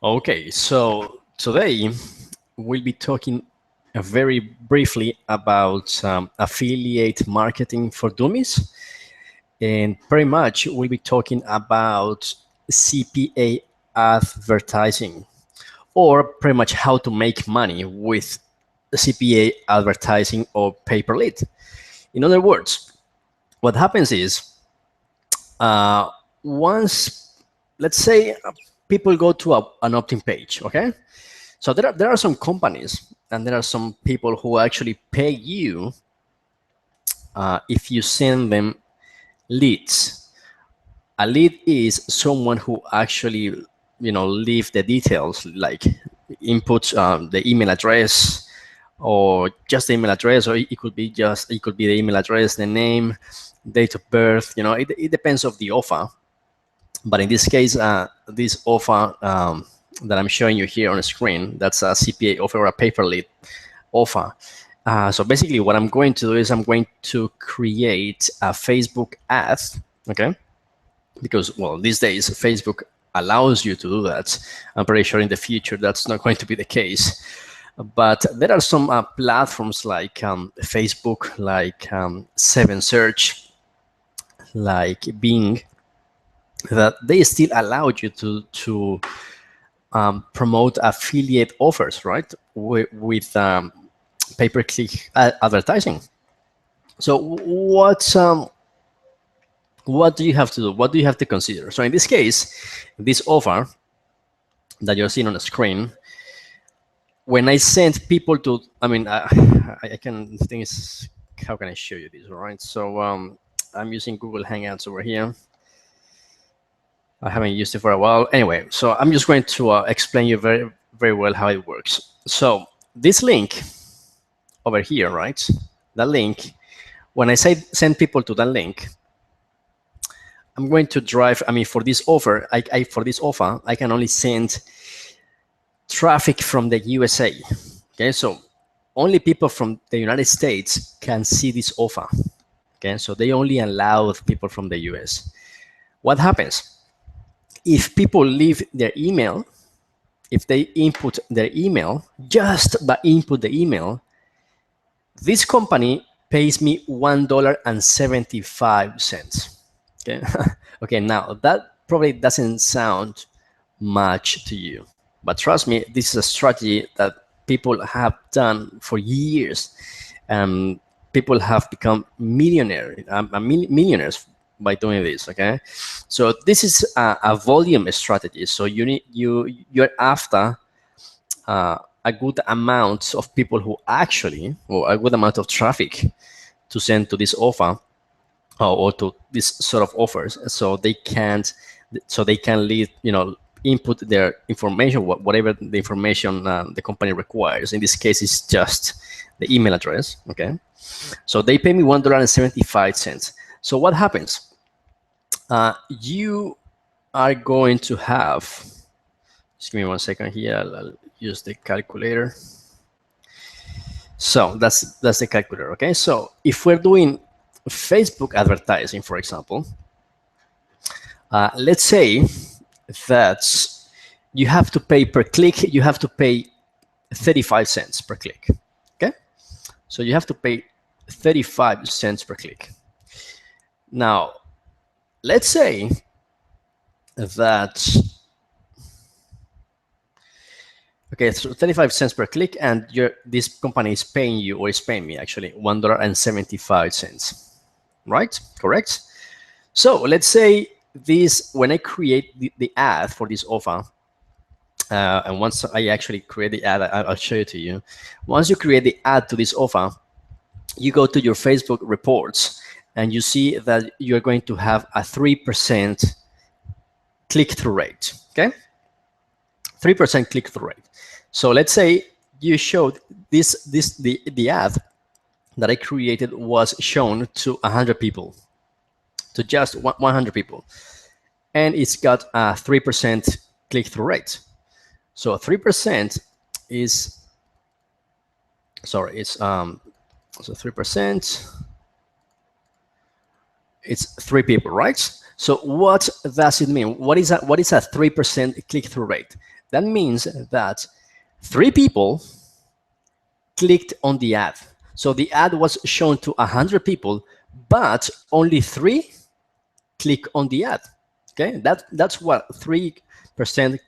Okay, so today we'll be talking very briefly about affiliate marketing for Dummies, and pretty much we'll be talking about CPA advertising, or pretty much how to make money with CPA advertising or pay-per-lead. In other words, what happens is uh, once, let's say, people go to an opt-in page, okay? So there are some companies and there are some people who actually pay you if you send them leads. A lead is someone who actually, leave the details, like input the email address, or just the email address, or it could be the email address, the name, date of birth. It depends of the offer. But in this case, this offer that I'm showing you here on the screen, that's a CPA offer or a pay-per-lead offer. So basically what I'm going to do is I'm going to create a Facebook ad, okay? Because, well, these days Facebook allows you to do that. I'm pretty sure in the future that's not going to be the case. But there are some platforms like Facebook, like 7Search, like Bing, that they still allow you to promote affiliate offers, right? With pay-per-click advertising. So what do you have to do? What do you have to consider? So in this case, this offer that you're seeing on the screen, when I send people to, I can think how can I show you this? All right. So I'm using Google Hangouts over here. I haven't used it for a while. Anyway, so I'm just going to explain you very, very well how it works. So this link over here, right? That link, when I say send people to that link, I'm going to drive, for this offer, I can only send traffic from the USA. Okay, so only people from the United States can see this offer. Okay, so they only allow people from the US. What happens? If people leave their email, if they input their email, just by input the email, this company pays me $1.75. Okay. Okay, now that probably doesn't sound much to you, but trust me, this is a strategy that people have done for years. People have become millionaires by doing this. Okay, so this is a volume strategy. So you're after a good amount of people who actually, or a good amount of traffic to send to this offer or to this sort of offers, so they can leave, input their information, whatever the information the company requires. In this case, it's just the email address. Okay, so they pay me $1.75. So what happens? You are going to have, just give me 1 second here. I'll use the calculator. So that's the calculator. Okay, so if we're doing Facebook advertising, for example, let's say that you have to pay per click, you have to pay 35 cents per click. Okay, so you have to pay 35 cents per click. Now, let's say that, okay, so 35 cents per click, and this company is paying you, or is paying me actually, $1.75, right? Correct? So let's say this, when I create the ad for this offer, and once I actually create the ad, I'll show it to you. Once you create the ad to this offer, you go to your Facebook reports, and you see that you're going to have a 3% click-through rate. Okay, 3% click-through rate. So let's say you showed the ad that I created was shown to 100 people, to just 100 people, and it's got a 3% click-through rate. So 3% is, sorry, it's so 3%, it's 3 people, right? So what does it mean? What is a 3% click-through rate? That means that 3 people clicked on the ad. So the ad was shown to 100 people, but only 3 click on the ad. Okay, that's what 3%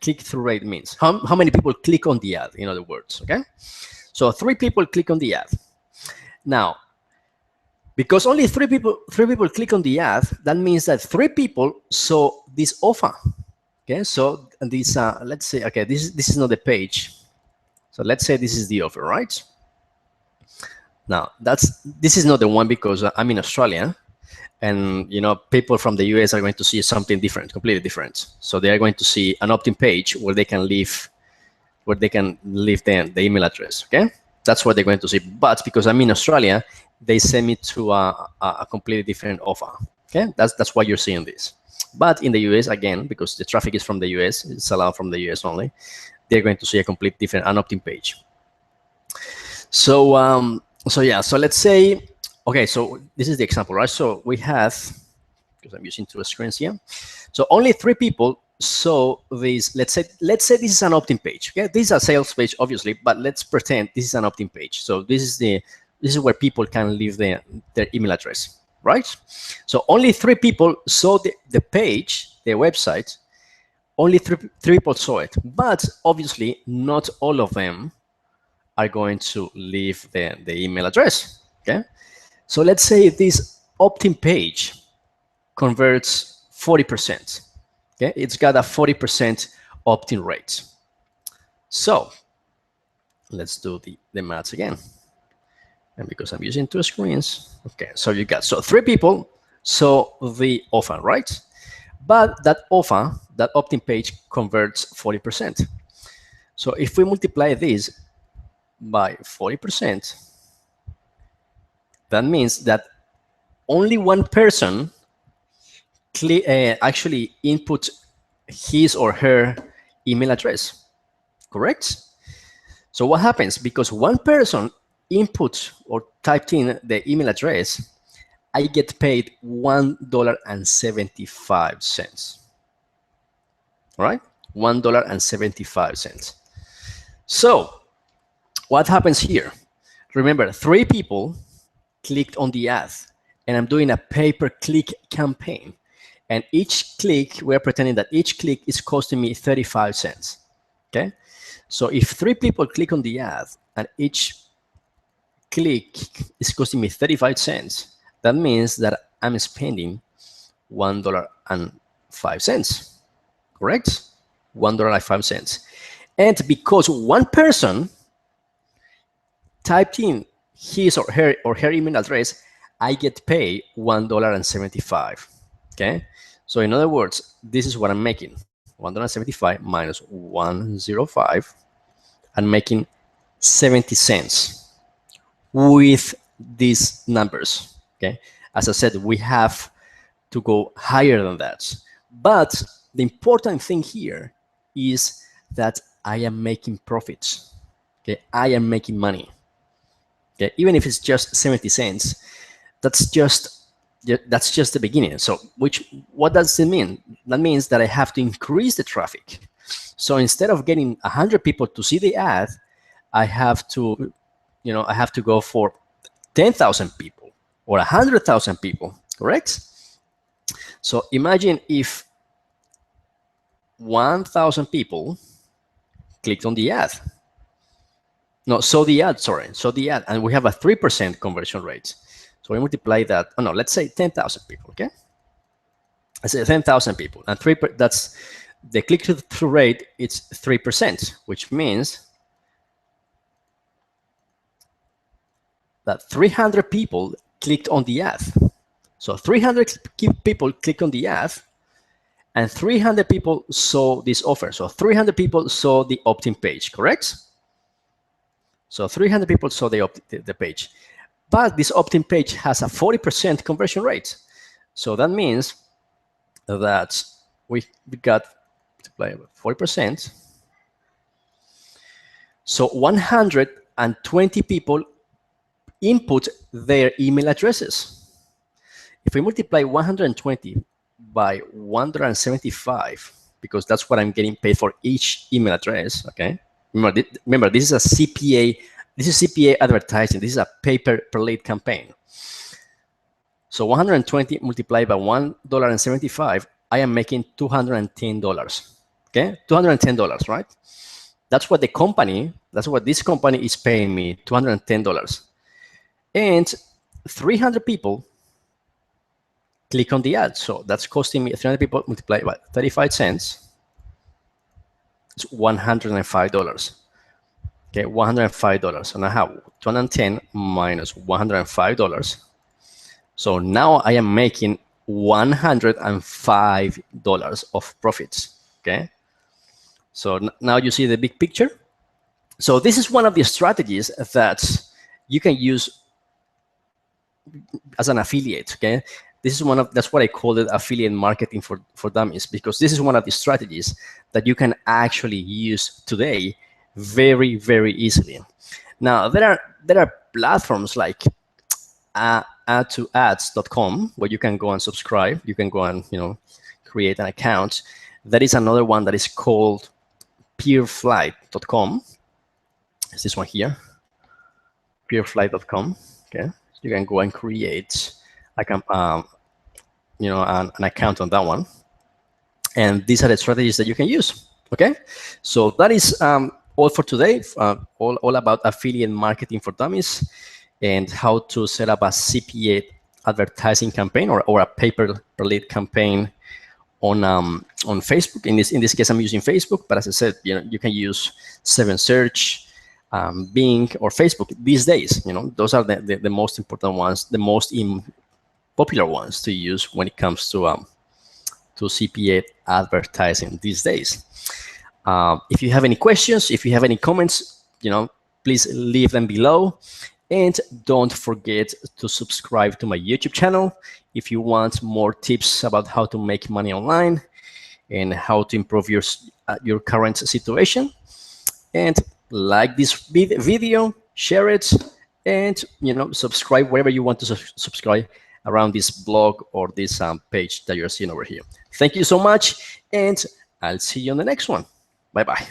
click-through rate means. How many people click on the ad, in other words, okay? So 3 people click on the ad. Now, because only 3 people click on the ad, that means that 3 people saw this offer. Okay, so this, let's say, okay, this is not the page. So let's say this is the offer, right? Now, this is not the one because I'm in Australia, and people from the US are going to see something different, completely different. So they are going to see an opt-in page where they can leave the email address. Okay, that's what they're going to see. But because I'm in Australia, they send me to a completely different offer. Okay, that's why you're seeing this. But in the US, again, because the traffic is from the US, it's allowed from the US only, they're going to see a complete different opt-in page. So so let's say, okay, so this is the example, right? So we have, because I'm using 2 screens here. So only 3 people saw this. Let's say this is an opt-in page. Okay, this is a sales page, obviously, but let's pretend this is an opt-in page. So this is where people can leave their email address, right? So only 3 people saw the page, the website. Only 3 people saw it, but obviously not all of them are going to leave the email address. Okay, so let's say this opt-in page converts 40%. Okay, it's got a 40% opt-in rate. So let's do the maths again. And because I'm using 2 screens, okay, so you got, so 3 people saw the offer, right? But that offer, that opt-in page converts 40%. So if we multiply this by 40%, that means that only 1 person actually input his or her email address, correct? So what happens? Because 1 person input or typed in the email address, I get paid $1.75. All right, $1.75. So what happens here? Remember, 3 people clicked on the ad, and I'm doing a pay-per-click campaign. And each click, we're pretending that each click is costing me 35 cents. Okay, so if 3 people click on the ad and each click is costing me 35 cents, that means that I'm spending $1.05, correct? $1.05. And because 1 person typed in his or her email address, I get paid $1.75. Okay, so in other words, this is what I'm making: $1.75 minus 105. I'm making 70 cents with these numbers. Okay, as I said, we have to go higher than that. But the important thing here is that I am making profits. Okay, I am making money. Okay, even if it's just 70 cents, that's just the beginning. So what does it mean? That means that I have to increase the traffic. So instead of getting 100 people to see the ad, I have to go for 10,000 people or 100,000 people, correct? So imagine if 1,000 people clicked on the ad. No, saw the ad, and we have a 3% conversion rate. So we multiply that. Oh no, let's say 10,000 people. Okay, I say 10,000 people, and that's the click-through rate. It's 3%, which means that 300 people clicked on the ad. So 300 people clicked on the ad, and 300 people saw this offer. So 300 people saw the opt-in page, correct? So 300 people saw the page. But this opt-in page has a 40% conversion rate. So that means that we got to play 40%. So 120 people input their email addresses. If we multiply 120 by $1.75, because that's what I'm getting paid for each email address. Okay. Remember, this is a CPA. This is CPA advertising. This is a pay per lead campaign. So 120 multiplied by $1.75, I am making $210. Okay, $210, right? That's what this company is paying me, $210. And 300 people click on the ad. So that's costing me 300 people multiplied by 35 cents. It's $105. Okay, $105. So now I have 210 minus $105. So now I am making $105 of profits. Okay. So now you see the big picture. So this is one of the strategies that you can use as an affiliate. Okay. This is that's what I call it, affiliate marketing for dummies, because this is one of the strategies that you can actually use today very, very easily. Now there are platforms like add-to-ads.com where you can go and subscribe. You can go and create an account. There is another one that is called peerflight.com. It's this one here, peerflight.com. Okay, you can go and create an account on that one, and these are the strategies that you can use. Okay, so that is all for today. All about affiliate marketing for dummies and how to set up a CPA advertising campaign or a pay per lead campaign on Facebook. In this case, I'm using Facebook, but as I said, you can use 7Search, Bing, or Facebook these days. Those are the most important ones, the most popular ones to use when it comes to CPA advertising these days. If you have any questions, if you have any comments, please leave them below. And don't forget to subscribe to my YouTube channel if you want more tips about how to make money online and how to improve your current situation. And like this video, share it, and subscribe wherever you want to subscribe around this blog or this page that you're seeing over here. Thank you so much, and I'll see you on the next one. Bye-bye.